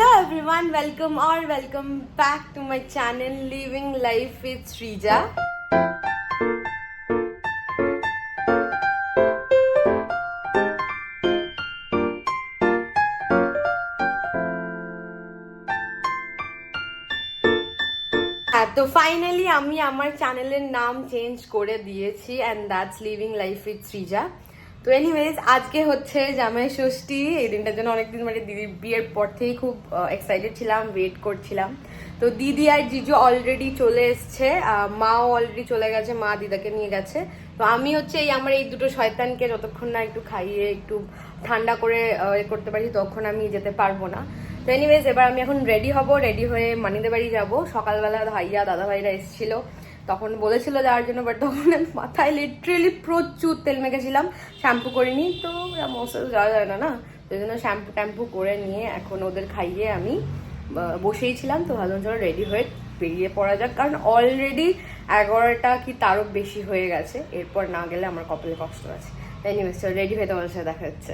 Hello everyone, welcome back to my channel Living Life with Shrija. তো finally আমি আমার চ্যানেলের নাম চেঞ্জ করে দিয়েছি and that's Living Life with Shrija. তো এনিওয়েজ আজকে হচ্ছে জামাই ষষ্ঠী। এই দিনটার জন্য অনেকদিন মানে দিদির বিয়ের পর থেকেই খুব এক্সাইটেড ছিলাম, ওয়েট করছিলাম। তো দিদি আর জিজু অলরেডি চলে এসছে, মাও অলরেডি চলে গেছে, মা দিদাকে নিয়ে গেছে। তো আমি হচ্ছে আমার এই দুটো শয়তানকে যতক্ষণ না একটু খাইয়ে একটু ঠান্ডা করে করতে পারি তখন আমি যেতে পারবো না। তো এনিওয়েজ এবার আমি এখন রেডি হব, রেডি হয়ে মানিদের বাড়ি যাবো। সকালবেলা ভাইয়া দাদা ভাইরা এসেছিল, তখন বলেছিল যাওয়ার জন্য, বাট তখন মাথায় লিটারেলি প্রচুর তেল মেখেছিলাম, শ্যাম্পু করিনি। তো মশলা যাওয়া যায় না, তো এই জন্য শ্যাম্পু ট্যাম্পু করে নিয়ে এখন ওদের খাইয়ে আমি বসেই ছিলাম। তো ভালো চলো রেডি হয়ে বেরিয়ে পড়া যাক, কারণ অলরেডি 11টা কি তারও বেশি হয়ে গেছে। এরপর না গেলে আমার কপালে কষ্ট আছে। তাই নিয়ে রেডি হয়ে তোমাদের সাথে দেখা যাচ্ছে।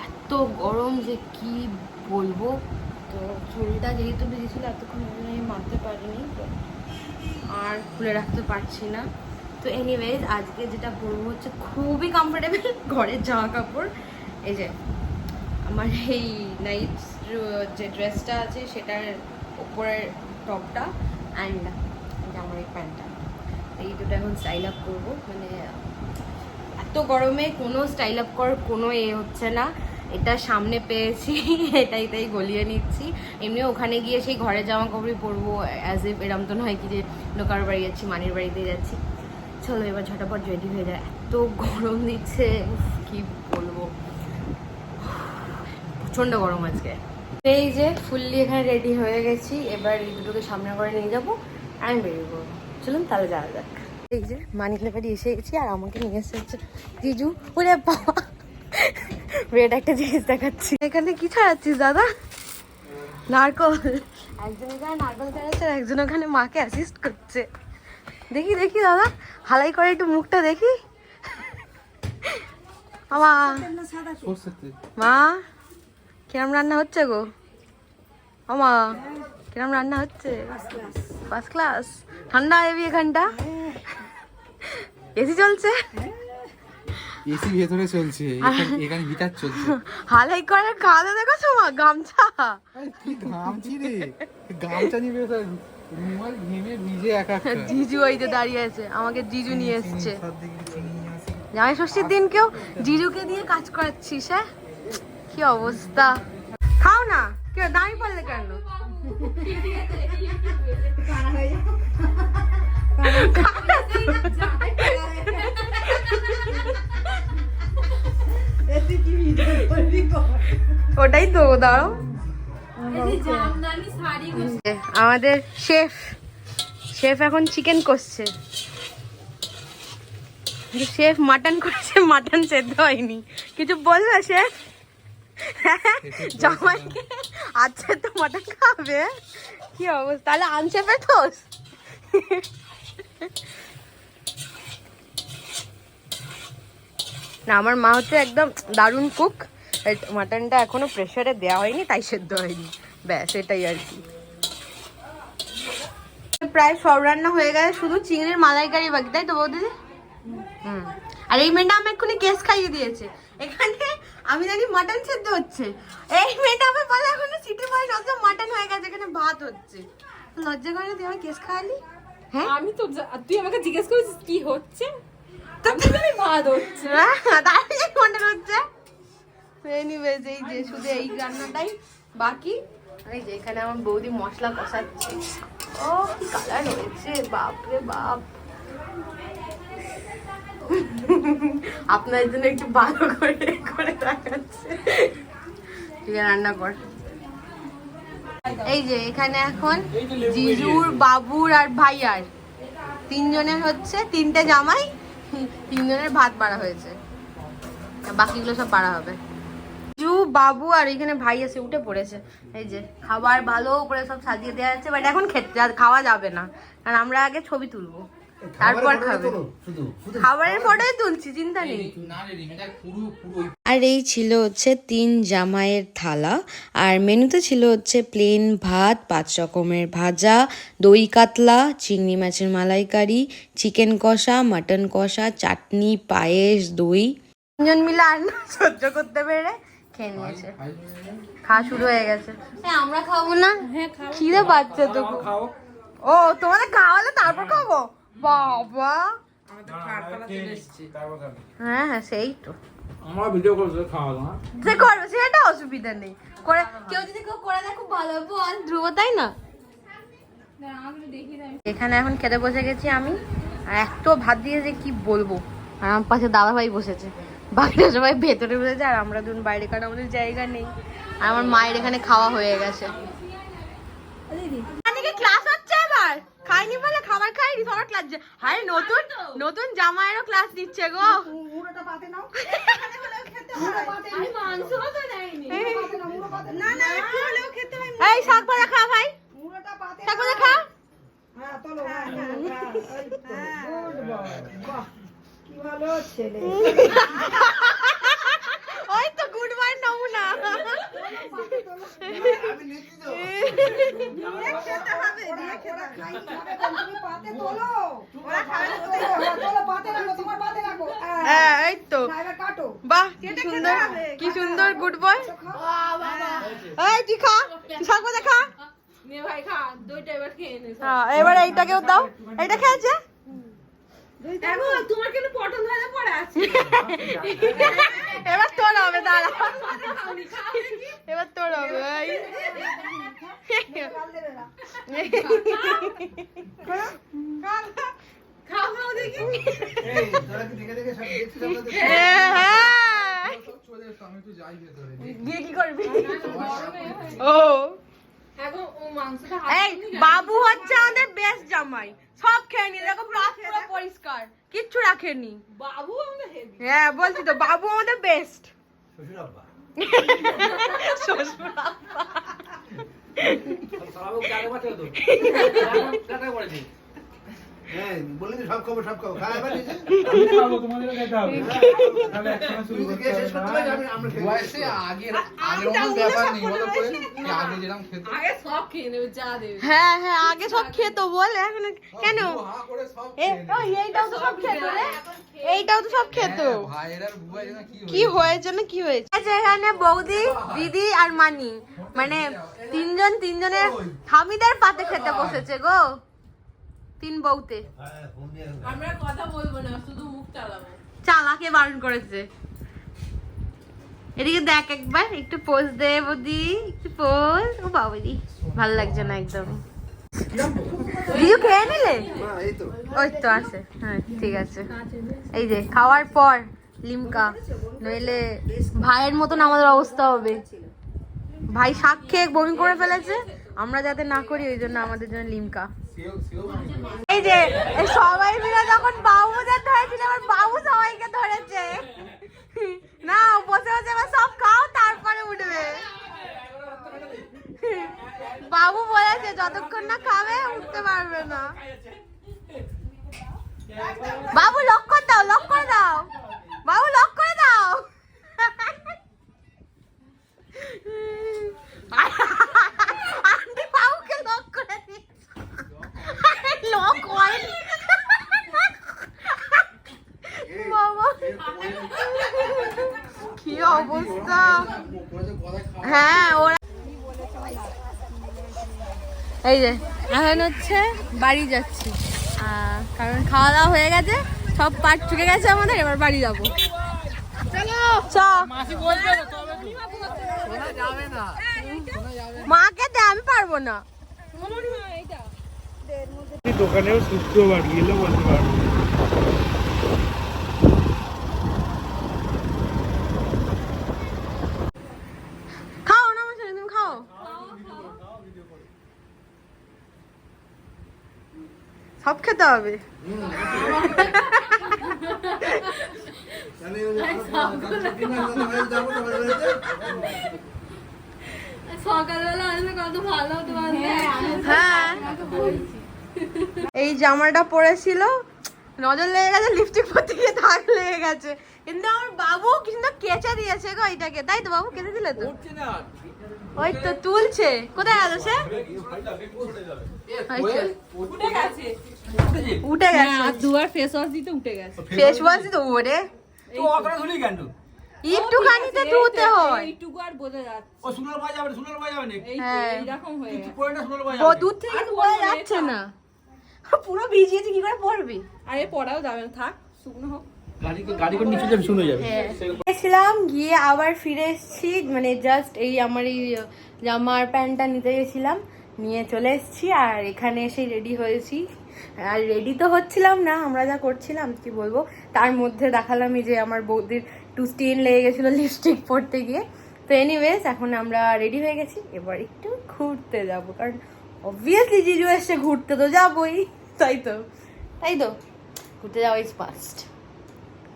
এত গরম যে কি বলবো। তো চুলটা যেহেতু বেরিয়েছিল এতক্ষণ আমি মারতে পারিনি, তো আর খুলে রাখতে পারছি না। তো এনিওয়েজ আজকে যেটা বলবো হচ্ছে খুবই কমফোর্টেবল ঘরের জামা কাপড়। এই যে আমার এই নাইট যে ড্রেসটা আছে সেটার উপরের টপটা অ্যান্ড আমার এই প্যান্টটা, এই দুটো এখন স্টাইল আপ করবো। মানে এত গরমে কোনো স্টাইল আপ করার কোনো হচ্ছে না। এটা সামনে পেয়েছি, এটাই তাই গলিয়ে নিচ্ছি। এমনি ওখানে গিয়ে সেই ঘরের জামা কাপড়ই পরবো, অ্যাজ ইফ এরম তো নয় কি যে লোকার বাড়ি যাচ্ছি, মানির বাড়িতে যাচ্ছি। চলো এবার ঝটাপট রেডি হয়ে যায়, এত গরম দিচ্ছে কি বলবো, প্রচণ্ড গরম আজকে। এই যে ফুললি এখানে রেডি হয়ে গেছি, এবার এই দুটোকে সামনে করে নিয়ে যাবো অ্যান্ড বেরিয়ে পড়বো। চলুন তাহলে যাওয়া যাক। এই যে মানিকের বাড়ি এসে গেছি আর আমাকে নিয়ে এসেছে জিজু। ওরে বাবা, বেড একটা জিনিস দেখাচ্ছি। এখানে কি ছাড়াচ্ছিস দাদা? নারকল। একজন এখানে নারকল ছাড়াচ্ছে আর একজন ওখানে মাকে অ্যাসিস্ট করছে। দেখি দেখি দাদা, হালাই করে একটু মুখটা দেখি। মা মা কিরম রান্না হচ্ছে গো? ও মা কিরম রান্না হচ্ছে? First class. ঠান্ডা হেবি এখানটা, এসি চলছে? এসি ভেতরে চলছে, এখানে হিটার চলছে। হালাই করে খাওয়া দেখো মা, গামছা। কি গামছি রে, গামছা নিয়ে বেরোতে রুমাল ঘেমে ভিজে একা। জিজু ওই যে দাঁড়িয়ে আছে, আমাকে জিজু নিয়ে এসছে। জামাই ষষ্ঠীর দিন কেউ জিজুকে দিয়ে কাজ করাচ্ছিস? হ্যাঁ, কি অবস্থা। খাও না, কেউ দাঁড়িয়ে পড়লে কেন? ওটাই তো দাঁড়াও। আমাদের শেফ এখন চিকেন কষছে, শেফ মাটন করছে, মাটন সেদ্ধ হয়নি। কিছু বলবে শেফ? জামাইকে আচ্ছা তো মাটন খাবে, কি অবস্থা। তাহলে আনশেফে তোস। না, আমার মা হচ্ছে একদম দারুণ কুক। মাটনটা এখনো প্রেসারে দেওয়া হয়নি, তাই সেদ্ধ হয়নি, ব্যাস এটাই আর কি। প্রায় সব রান্না হয়ে গেছে, শুধু চিংড়ির মালাইকারি বাকি, তাই তো বৌদি? আর এই মেয়েটা আমি এক্ষুনি কেস খাইয়ে দিয়েছে। এখানে আমি জানি মাটন সেদ্ধ হচ্ছে, এই মেয়েটা আমার বলে এখনো সিটি পয়েন্ট অথচ মাটন হয়ে গেছে, এখানে ভাত হচ্ছে। লজ্জা করে তুই আমার কেস খাওয়ালি? হ্যাঁ, আমি তো তুই আমাকে জিজ্ঞেস করেছিস কি হচ্ছে, আমি ভাত হচ্ছে, তাই মাটন হচ্ছে। এনিওয়েজ এই যে শুধু এই রান্নাটাই বাকি। এই যে এখানে আমার বৌদি মশলা কষাচ্ছে। ও কি কালার হয়েছে, বাপরে বাপ। আপনার জন্য একটু ভালো করে করে দেখাচ্ছে। ঠিক আছে, রান্না কর। এই যে এখানে এখন জিজুর, বাবুর আর ভাইয়ার তিনজনের হচ্ছে, তিনটে জামাই, তিনজনের ভাত বাড়া হয়েছে, বাকিগুলো সব বাড়া হবে। জিজু, বাবু আর এখানে ভাই আছে, উঠে পড়েছে। এই যে খাবার ভালো করে সব সাজিয়ে দেওয়া আছে, বাট এখন খেতে খাওয়া যাবে না, কারণ আমরা আগে ছবি তুলবো। তারপর খাবে। খাবারের ফটোই তুলছি, চিন্তা নেই। আর এই ছিল হচ্ছে 3 জামাইয়ের থালা। আর মেনুতে ছিল হচ্ছে প্লেন ভাত, 5 রকমের ভাজা, দই কাতলা, চিংড়ি মাছের মালাইকারি, চিকেন কষা, মাটন কষা, চাটনি, পায়েস, দই। 3 জন মিলে আর না সহ্য করতে পেরে খেয়ে নিয়েছে। খাওয়া শুরু হয়ে গেছে। হ্যাঁ, আমরা খাবো না? খিদে পাচ্ছে তো। ও, তোমাদের খাওয়ালে তারপর খাবো? বাবা, হ্যাঁ হ্যাঁ, সেই তো। আমরা ভিডিও করতে খাওয়া দাওয়া সে করবে, সেটা অসুবিধা নেই। করে কেউ যদি কেউ করে দেয় খুব ভালো হবে, বল ধ্রুব, তাই না? এখানে এখন খেতে বসে গেছি আমি। আর এত ভাত দিয়েছে কি বলবো। আর আমার পাশে দাদা ভাই বসেছে, বাকিরা সবাই ভেতরে বসেছে আর আমরা দুজন বাইরে, কারণ আমাদের জায়গা নেই। আর আমার মায়ের এখানে খাওয়া হয়ে গেছে। ক্লাস হচ্ছে এবার, খাইনি বলে খাবার খাইনি, সবার ক্লাস। হাই, নতুন নতুন জামাইয়েরও ক্লাস নিচ্ছে গো। এই শাক ভাজা খা ভাই, শাক ভাজা খা। ওই তো গুড বয় নমুনা। এই তো, বাহ কি সুন্দর, কি সুন্দর গুড বয়। এই তুই খা, শাক ভাজা খা। এবার এইটাকেও দাও, এইটা খেয়েছে। তোমার কিন্তু পটল ভাজা পড়ে আছে। এবার তোর হবে, দাঁড়া, এবার তোর হবে। গিয়ে কি করবি? ও এই বাবু হচ্ছে আমাদের বেস্ট জামাই, সব খেয়ে নি, দেখো পুরো পরিষ্কার, কিচ্ছু রাখেনি। বাবু হ্যাঁ বলছি তো, বাবু আমাদের বেস্ট। শ্বশুর আব্বা সব খাবো তোমাদের খেতে হবে। হ্যাঁ হ্যাঁ, আগে সব খেতো বল, এখন কেন? এইটাও তো সব খেত রে, এইটাও তো সব খেত। কি হয়েছে না কি হয়েছে? এখানে বৌদি, দিদি আর মানি, মানে তিনজনের হামিদের পাতে খেতে বসেছে গো, 3 বউতে। আমরা কথা বলবো না, শুধু মুখ চালাবো। চালাকে বারণ করেছে। এদিকে দেখ একবার, একটু পোজ দে বৌদি, একটু পোজ। ও বাবারি, ভালো লাগছে না একদম। দিদি খেয়ে নিলে? ওই তো আছে, হ্যাঁ ঠিক আছে। এই যে খাওয়ার পর লিমকা, নইলে ভাইয়ের মতন আমাদের অবস্থা হবে। ভাই শাক খেয়ে বমি করে ফেলেছে, আমরা যাতে না করি ওই জন্য আমাদের জন্য লিমকা। এই যে সবাই মিলে যখন বাবুদের ধরেছিল, এবার বাবু সবাইকে ধরেছে। না, বসে বসে এবার সব খাও, তারপরে উঠবে। বাবু বলেছে যতক্ষণ না খাবে উঠতে পারবে না। বাবু লক করে দাও, লক করে দাও, বাবু লক করে দাও। আন্টি বাবুকে লক করে দিচ্ছে, লক হয়নি। বাবা কি অবস্থা। হ্যাঁ, ওরা এই যে এখন হচ্ছে বাড়ি যাচ্ছি, কারণ খাওয়া দাওয়া হয়ে গেছে, সব পাট চুকে গেছে আমাদের, এবার বাড়ি যাবো। মাকে দে, আমি পারবো না। দোকানেও শুক্রবার গেলে বলতে পারবো। খাও না আমার সাথে, তুমি খাও। সব খেতে হবে। সকালবেলা আসলে কত ভালো হতো। হ্যাঁ, এই জামাটা পরেছিল নজর লেগে গেছে, লিপস্টিক পরতে গিয়ে দাগ লেগে গেছে। কিন্তু আমার বাবু কিন্তু কেচে দিয়েছে গো এটাকে, তাই তো বাবু কেচে দিলে তো? ওই তো তুলছে, কোথায় গেল সে? উঠে গেছে, আর দুবার ফেস ওয়াশ দিতে উঠে গেছে। ফেস ওয়াশ তো ওরে একটুখানি তো ধুতে হয়। এইটুকু আর বোঝা যাচ্ছে। ও সুন্দর বাজা যাবে, সুন্দর বাজা যাবে এই তো হ্যাঁ। এইরকম হয়ে কিছু গেছে। পরে না, সুন্দর বাজা ও যাবে। দুধ থেকে তো বোঝা যাচ্ছে না, পুরো ভিজিয়েছে, কি করে পড়বি? আরে পড়াও যাবে না, থাক শুকনো হোক। গাড়ি করে নিচে যাবে, শুনে যাবে। গেছিলাম, গিয়ে আবার ফিরে এসেছি, মানে জাস্ট এই আমার এই জামার প্যান্টটা নিতে গেছিলাম, নিয়ে চলে এসেছি। আর এখানে এসে রেডি হয়েছি। আর রেডি তো হচ্ছিলাম না, আমরা যা করছিলাম কি বলবো, তার মধ্যে দেখালাম এই যে আমার বৌদির টু স্টেন লেগে গেছিলো লিপস্টিক পরতে গিয়ে। তো এনিওয়েজ এখন আমরা রেডি হয়ে গেছি, এবার একটু ঘুরতে যাব, কারণ অবভিয়াসলি জিজু এসে ঘুরতে তো যাবোই, তাই তো ঘুরতে যাওয়া ইজ ফার্স্ট।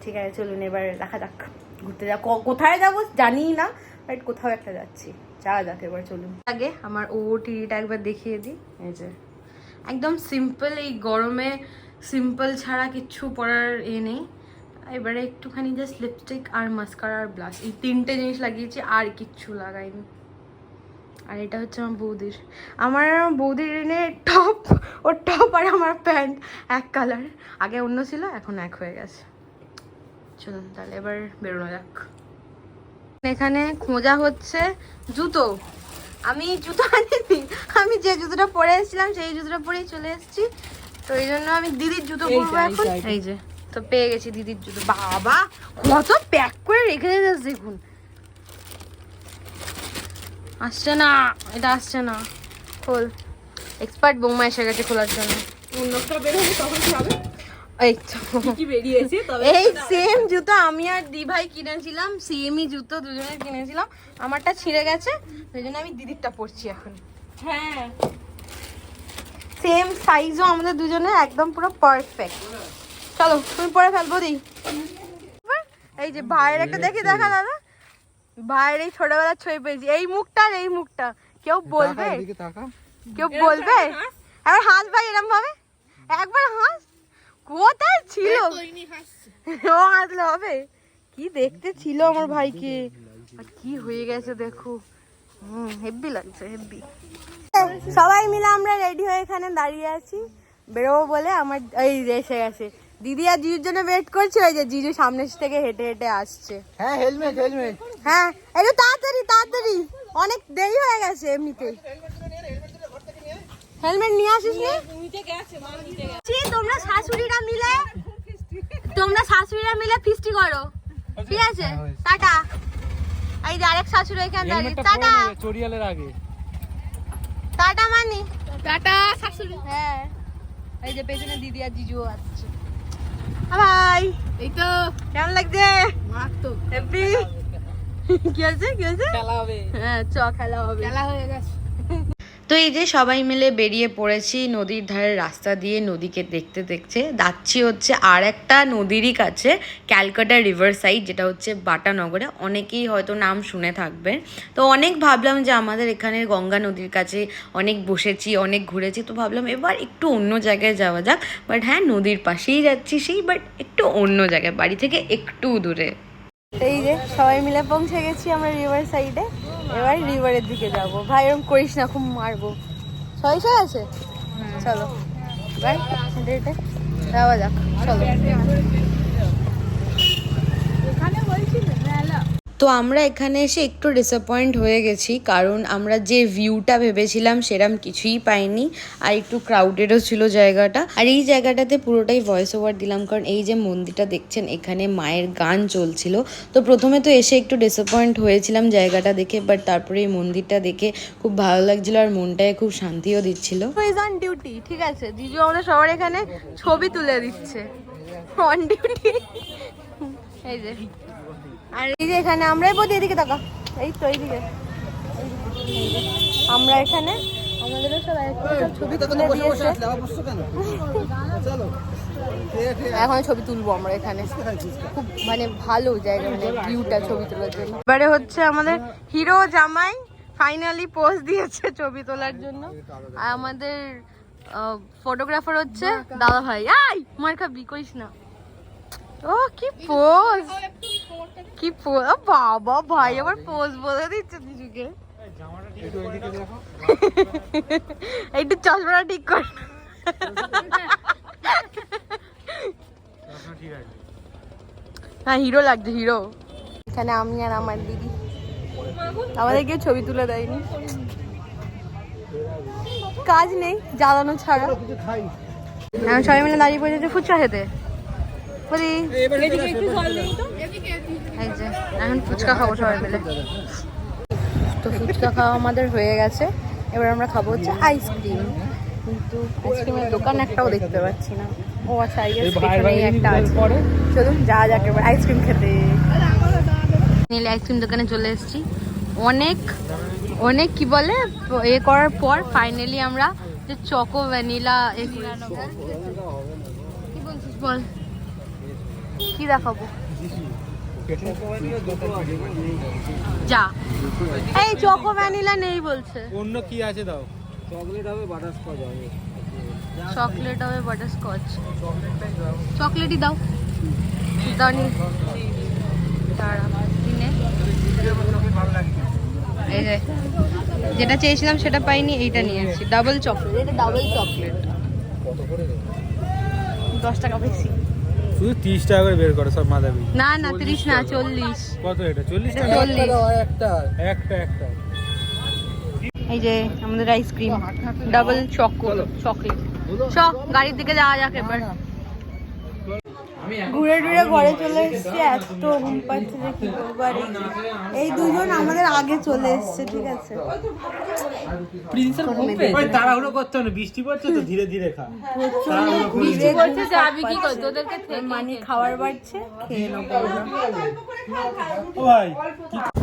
ঠিক আছে চলুন এবার দেখা যাক ঘুরতে যা, কোথায় যাবো জানি না, বাট কোথাও একটা যাচ্ছি, যাওয়া যাক এবার চলুন। আগে আমার ওটিটা একবার দেখিয়ে দিই, এই যে একদম সিম্পল, এই গরমে সিম্পল ছাড়া কিচ্ছু পরার নেই। এবারে একটুখানি জাস্ট লিপস্টিক আর মাস্কারা আর ব্লাশ, এই তিনটে জিনিস লাগিয়েছি, আর কিচ্ছু লাগাইনি। আর এটা হচ্ছে আমার বৌদির এনে টপ, ওর টপ আর আমার প্যান্ট এক কালার, আগে অন্য ছিল এখন এক হয়ে গেছে। চলুন তাহলে এবার বেরোনো যাক। এখানে খোঁজা হচ্ছে জুতো, আমি জুতো আনিনি, আমি যে জুতোটা পরে এসেছিলাম সেই জুতোটা পরেই চলে এসেছি। তো এই জন্য আমি দিদির জুতো পরবো এখন। এই যে তো পেয়ে গেছি দিদির জুতো, বাবা কত প্যাক করে রেখে দিয়েছে দেখুন। আসছে না, এটা আসছে না, খোল। এক্সপার্ট বৌমা এসে গেছে খোলার জন্য। অন্যটা বের হবে তখন কি হবে? এই তো কি বেরিয়েছে তবে। এই সেম জুতো আমি আর দি ভাই কিনেছিলাম, সেমই জুতো দুজনে কিনেছিলাম, আমারটা ছিঁড়ে গেছে, সেই জন্য আমি দিদিরটা পরছি এখন। হ্যাঁ সেম সাইজও আমাদের দুজনের একদম পুরো পারফেক্ট। চলো তুমি পরে ফেলবো দিই। এই যে ভাইয়ের একটা দেখি, দেখা দাদা ভাইয়ের এই ছোটবেলার ছবি পেয়েছি, এই মুখটা আর এই মুখটা, কেউ বলবে, কেউ বলবে এবার হাস ভাই এরম ভাবে, একবার হাস, কোথায় ছিল ও হাসলে হবে? কি দেখতে ছিল আমার ভাইকে, আর কি হয়ে গেছে দেখো, হেব্বি লাগছে হেব্বি। সবাই মিলে আমরা রেডি হয়ে এখানে দাঁড়িয়ে আছি, বেরোবো বলে। আমার এই এসে গেছে দিদি আর জিজুর জন্য ওয়েট করছে, ওই যে জিজু সামনে থেকে হেঁটে হেঁটে আসছে। হ্যাঁ হেলমেট হ্যাঁ একটু তাড়াতাড়ি তাড়াতাড়ি, অনেক দেরি হয়ে গেছে এমনিতেই। হেলমেট নিয়ে আসিস নি? নিচে গেছে, মা নিচে গেছে। তোমরা শাশুড়িরা মিলে ফিস্টি করো, ঠিক আছে? টাটা। এই যে আরেক শাশুড়ি এখানে দাঁড়িয়ে, টাটা চড়িয়ালের আগে টাটা মানি, টাটা শাশুড়ি। হ্যাঁ এই যে পেছনে দিদি আর জিজুও আসছে। বাই। এই তো কেমন লাগছে? মারাত্মক হ্যাপি। কি আছে খেলা হবে। হ্যাঁ চ খেলা হবে, খেলা হয়ে গেছে। তো এই যে সবাই মিলে বেরিয়ে পড়েছি নদীর ধারের রাস্তা দিয়ে, নদীকে দেখতে দেখতে যাচ্ছি হচ্ছে আর একটা নদীরই কাছে, ক্যালকাটা রিভার সাইড, যেটা হচ্ছে বাটানগরে। অনেকেই হয়তো নাম শুনে থাকবেন। তো অনেক ভাবলাম যে আমাদের এখানে গঙ্গা নদীর কাছে অনেক বসেছি, অনেক ঘুরেছি, তো ভাবলাম এবার একটু অন্য জায়গায় যাওয়া যাক। বাট হ্যাঁ নদীর পাশেই যাচ্ছি সেই, বাট একটু অন্য জায়গায়, বাড়ি থেকে একটু দূরে। এই যে সবাই মিলে পৌঁছে গেছি আমরা রিভার সাইডে, এবার রিভারের দিকে যাব। ভাই এরকম করিস না, খুব মারবো। সবাই আছে, চলো ভাই হেঁটে হেঁটে যাওয়া যাক, চলো। তো আমরা এখানে এসে একটু ডিসঅ্যাপয়েন্ট হয়ে গেছি, কারণ আমরা যে ভিউটা ভেবেছিলাম সেরকম কিছুই পাইনি, আর একটু ক্রাউডেডও ছিল জায়গাটা। আর এই জায়গাটাতে পুরোটাই ভয়েস ওভার দিলাম, কারণ এই যে মন্দিরটা দেখছেন এখানে মায়ের গান চলছিল। তো প্রথমে তো এসে একটু ডিসঅ্যাপয়েন্ট হয়েছিলাম জায়গাটা দেখে, বাট তারপরে এই মন্দিরটা দেখে খুব ভালো লাগছিল, আর মনটায় খুব শান্তিও দিচ্ছিল। ইজ অন ডিউটি, ঠিক আছে? জিজু আমাদের সবার এখানে ছবি তুলে দিচ্ছে, অন ডিউটি। এই যে আর এই যে এখানে আমরাই বলি, এদিকে তাকা, এই তো এইদিকে আমরা এখানে আমাদেরও সবাই ছবি তুলে দিয়েছে। এখন ছবি তুলবো আমরা এখানে, খুব মানে ভালো জায়গা, মানে ভিউটা ছবি তোলার জন্য। এবারে হচ্ছে আমাদের হিরো জামাই ফাইনালি পোজ দিয়েছে ছবি তোলার জন্য, আর আমাদের ফটোগ্রাফার হচ্ছে দাদা ভাই। আই মার খাবি, করিস না। ও কি পোজ, কি পোজ! বাবা ভাই আবার পোজ বলে দিচ্ছে দিদিকে। একটু চশমাটা ঠিক কর। হ্যাঁ হিরো লাগছে, হিরো। এখানে আমি আর আমার দিদি, আমাদেরকে ছবি তুলে দেয়নি, কাজ নেই জ্বালানো ছাড়া। এখন সবাই মিলে দাঁড়িয়ে পড়েছে ফুচকা খেতে। বলি এই যে এখন ফুচকা খাবো সবাই মিলে। তো ফুচকা খাওয়া আমাদের হয়ে গেছে, এবার আমরা খাবো হচ্ছে আইসক্রিম। কিন্তু আইসক্রিমের দোকান একটাও দেখতে পাচ্ছি না। ও আচ্ছা, এখানেই একটা আছে। চলুন যাওয়া যাক এবার আইসক্রিম খেতে। নীল আইসক্রিম দোকানে চলে এসেছি। অনেক অনেক কি বলে এ করার পর ফাইনালি আমরা যে চকো ভ্যানিলা কি বলছিস বল, কি দেখাবো? যা, এই চকো ভ্যানিলা নেই বলছে। অন্য কি আছে দাও? চকলেট হবে, বাটারস্কচ হবে। চকলেট হবে, বাটারস্কচ। চকলেটই দাও। দানি তারা কিনে এই যে যেটা চেয়েছিলাম সেটা পাইনি, এইটা নিয়েছি। ডাবল চকলেট, এটা ডাবল চকলেট। কত করে? 10 টাকা বেশি। শুধু 30 টাকা করে বের করো সব মাদাবি। না না 30 না 40। কত এটা? 40 টাকা? 40। একটা এই যে আমাদের আইসক্রিম ডাবল চকলেট। চ গাড়ির দিকে যাওয়া যাক এবার। ঘুরে ঘুরে ঘরে চলে এসেছি, এত ঘুম পাচ্ছে যে কি করবো। আর এই দুজন আমাদের আগে চলে এসছে, ঠিক আছে। প্রিন্সের ঘুমবে ওই তাড়াহুড়ো করতে হবে না, বৃষ্টি পড়ছে তো ধীরে ধীরে খা। বৃষ্টি পড়ছে, যাবি কি করতে? ওদেরকে মানে খাবার বাড়ছে, খেয়ে নেবো। ও ভাই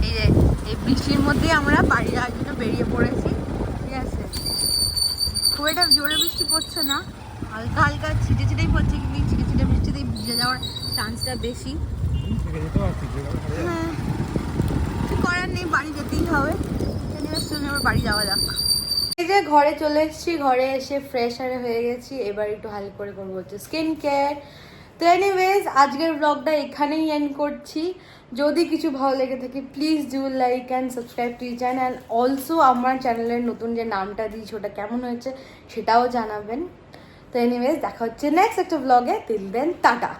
এই যে এই বৃষ্টির মধ্যে আমরা বাড়ি যাওয়ার জন্য বেরিয়ে পড়েছি, ঠিক আছে। খুব একটা জোরে বৃষ্টি পড়ছে না, হালকা হালকা ছিটে ছিটেই পড়ছে, কিন্তু ছিটে ছিটে বৃষ্টিতেই ভিজে যাওয়ার চান্সটা বেশি। হ্যাঁ কিছু করার নেই, বাড়ি যেতেই হবে। এবার বাড়ি যাওয়া যাক। এই যে ঘরে চলে এসেছি, ঘরে এসে ফ্রেশ হয়ে গেছি। এবার একটু হালকা করে করবো হচ্ছে স্কিন কেয়ার। তো এনিওয়েজ আজকের ব্লগটা এখানেই এন্ড করছি। যদি কিছু ভালো লেগে থাকে please do like and subscribe to channel. Also আমার চ্যানেলের নতুন যে নামটা দিয়েছি ওটা কেমন হয়েছে সেটাও জানাবেন। তো এনিওয়েজ দেখা হচ্ছে নেক্সট একটা ব্লগে। Till then tata.